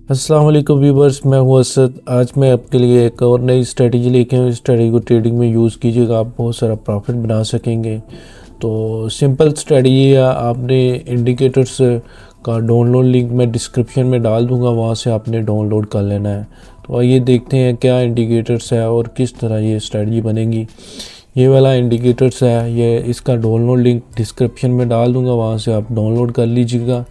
अस्सलाम वालेकुम व्यूवर्स, मैं हूं असद। आज मैं आपके लिए एक और नई स्ट्रेटजी लेके आया हूं। इस स्ट्रेटजी को ट्रेडिंग में यूज़ कीजिएगा, आप बहुत सारा प्रॉफिट बना सकेंगे। तो सिंपल स्ट्रेटजी है, आपने इंडिकेटर्स का डाउनलोड लिंक मैं डिस्क्रिप्शन में डाल दूंगा, वहां से आपने डाउनलोड कर लेना है। तो आइए देखते हैं क्या इंडिकेटर्स है और किस तरह ये स्ट्रेटजी बनेगी। ये वाला इंडिकेटर्स है, ये इसका डाउनलोड लिंक डिस्क्रिप्शन में डाल दूंगा, वहाँ से आप डाउनलोड कर लीजिएगा।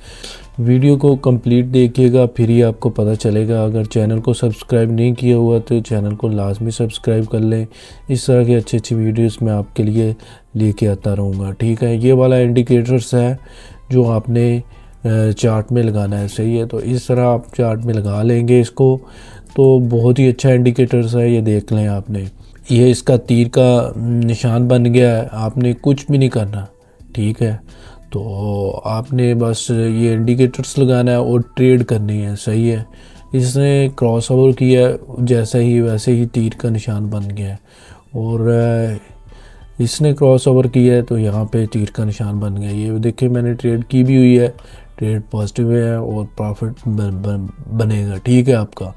वीडियो को कंप्लीट देखिएगा, फिर ही आपको पता चलेगा। अगर चैनल को सब्सक्राइब नहीं किया हुआ तो चैनल को लाजमी सब्सक्राइब कर लें। इस तरह की अच्छी अच्छी वीडियोस मैं आपके लिए लेके आता रहूँगा, ठीक है। ये वाला इंडिकेटर्स है जो आपने चार्ट में लगाना है, सही है। तो इस तरह आप चार्ट में लगा लेंगे इसको, तो बहुत ही अच्छा इंडिकेटर्स है। ये देख लें आपने, ये इसका तीर का निशान बन गया है। आपने कुछ भी नहीं करना, ठीक है। तो आपने बस ये इंडिकेटर्स लगाना है और ट्रेड करनी है, सही है। इसने क्रॉस ओवर किया, जैसा ही वैसे ही तीर का निशान बन गया है। और इसने क्रॉस ओवर किया है तो यहाँ पे तीर का निशान बन गया। ये देखिए मैंने ट्रेड की भी हुई है, ट्रेड पॉजिटिव है और प्रॉफिट बनेगा, ठीक है आपका।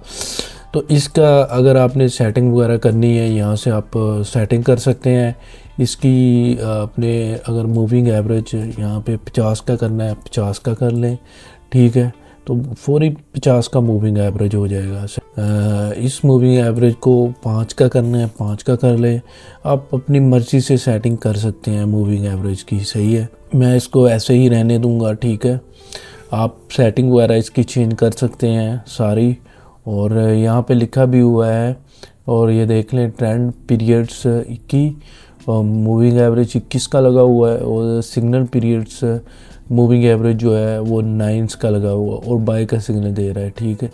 तो इसका अगर आपने सेटिंग वगैरह करनी है, यहाँ से आप सेटिंग कर सकते हैं इसकी। अपने अगर मूविंग एवरेज यहाँ पे 50 का करना है, 50 का कर लें, ठीक है। तो फौरी 50 का मूविंग एवरेज हो जाएगा। इस मूविंग एवरेज को 5 का करना है, 5 का कर लें। आप अपनी मर्ज़ी से सेटिंग कर सकते हैं मूविंग एवरेज की, सही है। मैं इसको ऐसे ही रहने दूंगा, ठीक है। आप सेटिंग वगैरह इसकी चेंज कर सकते हैं सारी। और यहाँ पे लिखा भी हुआ है, और ये देख लें ट्रेंड पीरियड्स की मूविंग एवरेज 21 का लगा हुआ है, और सिग्नल पीरियड्स मूविंग एवरेज जो है वो 9 का लगा हुआ और बाय का सिग्नल दे रहा है, ठीक है।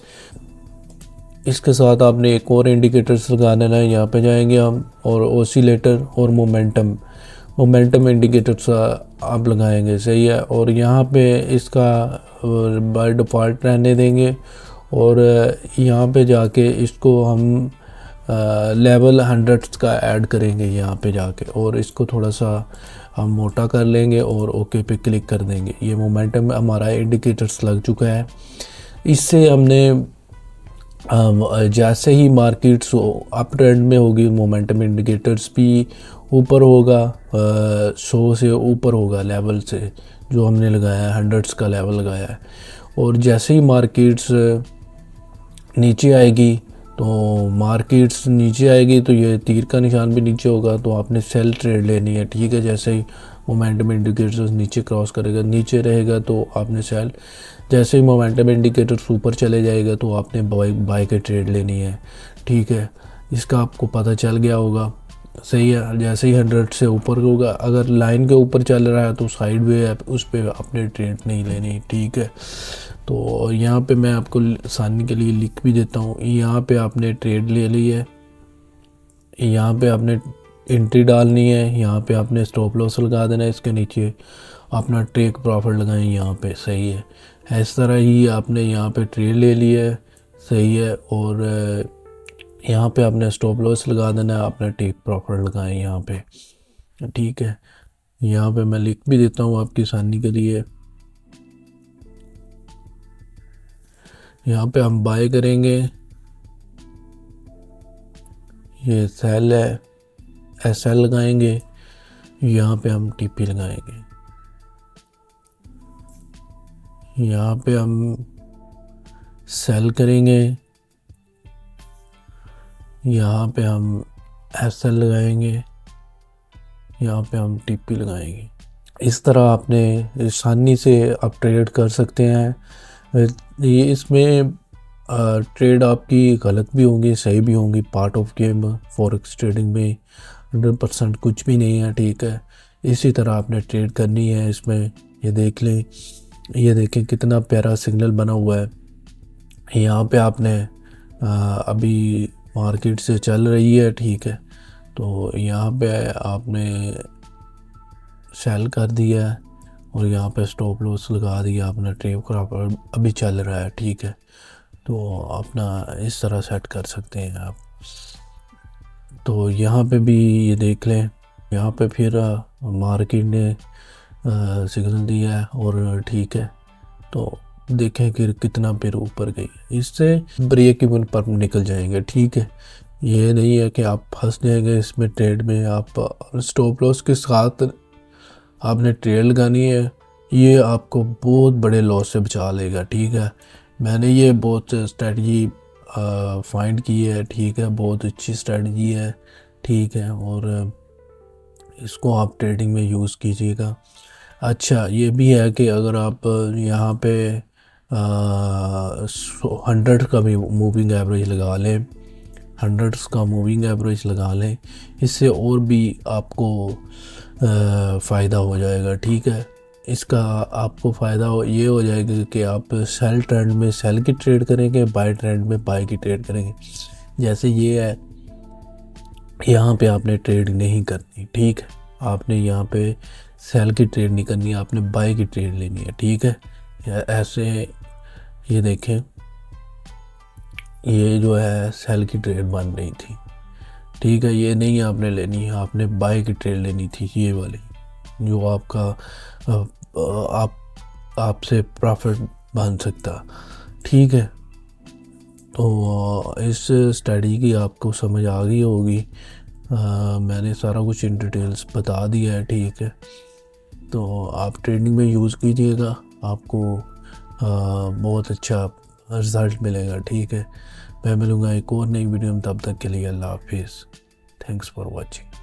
इसके साथ आपने एक और इंडिकेटर्स लगा देना है। यहाँ पे जाएंगे हम, और ओसिलेटर और मोमेंटम इंडिकेटर्स आप लगाएंगे, सही है। और यहाँ पे इसका बाय डिफ़ॉल्ट रहने देंगे, और यहाँ पे जाके इसको हम लेवल 100 का ऐड करेंगे यहाँ पे जाके, और इसको थोड़ा सा हम मोटा कर लेंगे और ओके पे क्लिक कर देंगे। ये मोमेंटम हमारा इंडिकेटर्स लग चुका है। इससे हमने जैसे ही मार्केट्स अप ट्रेंड में होगी, मोमेंटम इंडिकेटर्स भी ऊपर होगा, 100 से ऊपर होगा लेवल से जो हमने लगाया है, 100 का लेवल लगाया है। और जैसे ही मार्केट्स नीचे आएगी, तो मार्केट्स नीचे आएगी तो ये तीर का निशान भी नीचे होगा, तो आपने सेल ट्रेड लेनी है, ठीक है। जैसे ही मोमेंटम इंडिकेटर्स नीचे क्रॉस करेगा, नीचे रहेगा, तो आपने सेल। जैसे ही मोमेंटम इंडिकेटर्स ऊपर चले जाएगा तो आपने बाय के ट्रेड लेनी है, ठीक है। इसका आपको पता चल गया होगा, सही है। जैसे ही 100 से ऊपर होगा, अगर लाइन के ऊपर चल रहा है तो साइड वे है, उस पर आपने ट्रेड नहीं लेनी, ठीक है। तो यहाँ पे मैं आपको आसानी के लिए लिख भी देता हूँ। यहाँ पे आपने ट्रेड ले ली है, यहाँ पे आपने एंट्री डालनी है, यहाँ पे आपने स्टॉप लॉस लगा देना है, इसके नीचे अपना टेक प्रॉफिट लगाएं यहाँ पे, सही है। इस तरह ही आपने यहाँ पे ट्रेड ले ली है, सही है। और यहाँ पे आपने स्टॉप लॉस लगा देना है, अपना टेक प्रॉफिट लगाएं यहाँ पे, ठीक है। यहाँ पे मैं लिख भी देता हूँ आपकी आसानी के लिए। यहाँ पे हम बाय करेंगे, ये सेल है, एसएल लगाएंगे। यहाँ पे हम टीपी लगाएंगे, यहाँ पे हम सेल करेंगे, यहाँ पे हम एसएल लगाएंगे, यहाँ पे हम टीपी लगाएंगे। इस तरह आपने आसानी से आप ट्रेड कर सकते हैं। ये इसमें ट्रेड आपकी गलत भी होंगी, सही भी होंगी, part of game. Forex trading में 100% कुछ भी नहीं है, ठीक है। इसी तरह आपने ट्रेड करनी है इसमें। ये देख लें, ये देखें कितना प्यारा सिग्नल बना हुआ है। यहाँ पे आपने अभी मार्केट से चल रही है, ठीक है। तो यहाँ पे आपने सेल कर दिया है, और यहाँ पे स्टॉप लॉस लगा दिया, अपना ट्रेड प्रॉफिट अभी चल रहा है, ठीक है। तो अपना इस तरह सेट कर सकते हैं आप। तो यहाँ पे भी ये देख लें, यहाँ पे फिर मार्केट ने सिग्नल दिया है, और ठीक है। तो देखें कि कितना पेड़ ऊपर गई, इससे ब्रेक इवन पर निकल जाएंगे। ठीक है, ये नहीं है कि आप फंस जाएंगे इसमें ट्रेड में। आप स्टॉप लॉस के साथ आपने ट्रेड लगानी है, ये आपको बहुत बड़े लॉस से बचा लेगा। ठीक है, मैंने ये बहुत स्ट्रेटजी फाइंड की है। ठीक है, बहुत अच्छी स्ट्रेटजी है। ठीक है, और इसको आप ट्रेडिंग में यूज़ कीजिएगा। अच्छा, ये भी है कि अगर आप यहाँ पे 100 का भी मूविंग एवरेज लगा लें, 100 का मूविंग एवरेज लगा लें, इससे और भी आपको फ़ायदा हो जाएगा। ठीक है, इसका आपको फ़ायदा ये हो जाएगा कि आप सेल ट्रेंड में सेल की ट्रेड करेंगे, बाय ट्रेंड में बाय की ट्रेड करेंगे। जैसे ये है, यहाँ पे आपने ट्रेड नहीं करनी। ठीक है, आपने यहाँ पे सेल की ट्रेड नहीं करनी, आपने बाय की ट्रेड लेनी है। ठीक है, ऐसे ये देखें, ये जो है सेल की ट्रेड बन रही थी। ठीक है, ये नहीं आपने लेनी है, आपने बाय की ट्रेड लेनी थी, ये वाली जो आपका आपसे प्रॉफिट बन सकता। ठीक है, तो इस स्टडी की आपको समझ आ गई होगी। मैंने सारा कुछ इन डिटेल्स बता दिया है। ठीक है, तो आप ट्रेडिंग में यूज़ कीजिएगा, आपको बहुत अच्छा रिज़ल्ट मिलेगा। ठीक है, मैं मिलूँगा एक और नई वीडियो में, तब तक के लिए अल्लाह हाफिज़। Thanks for watching.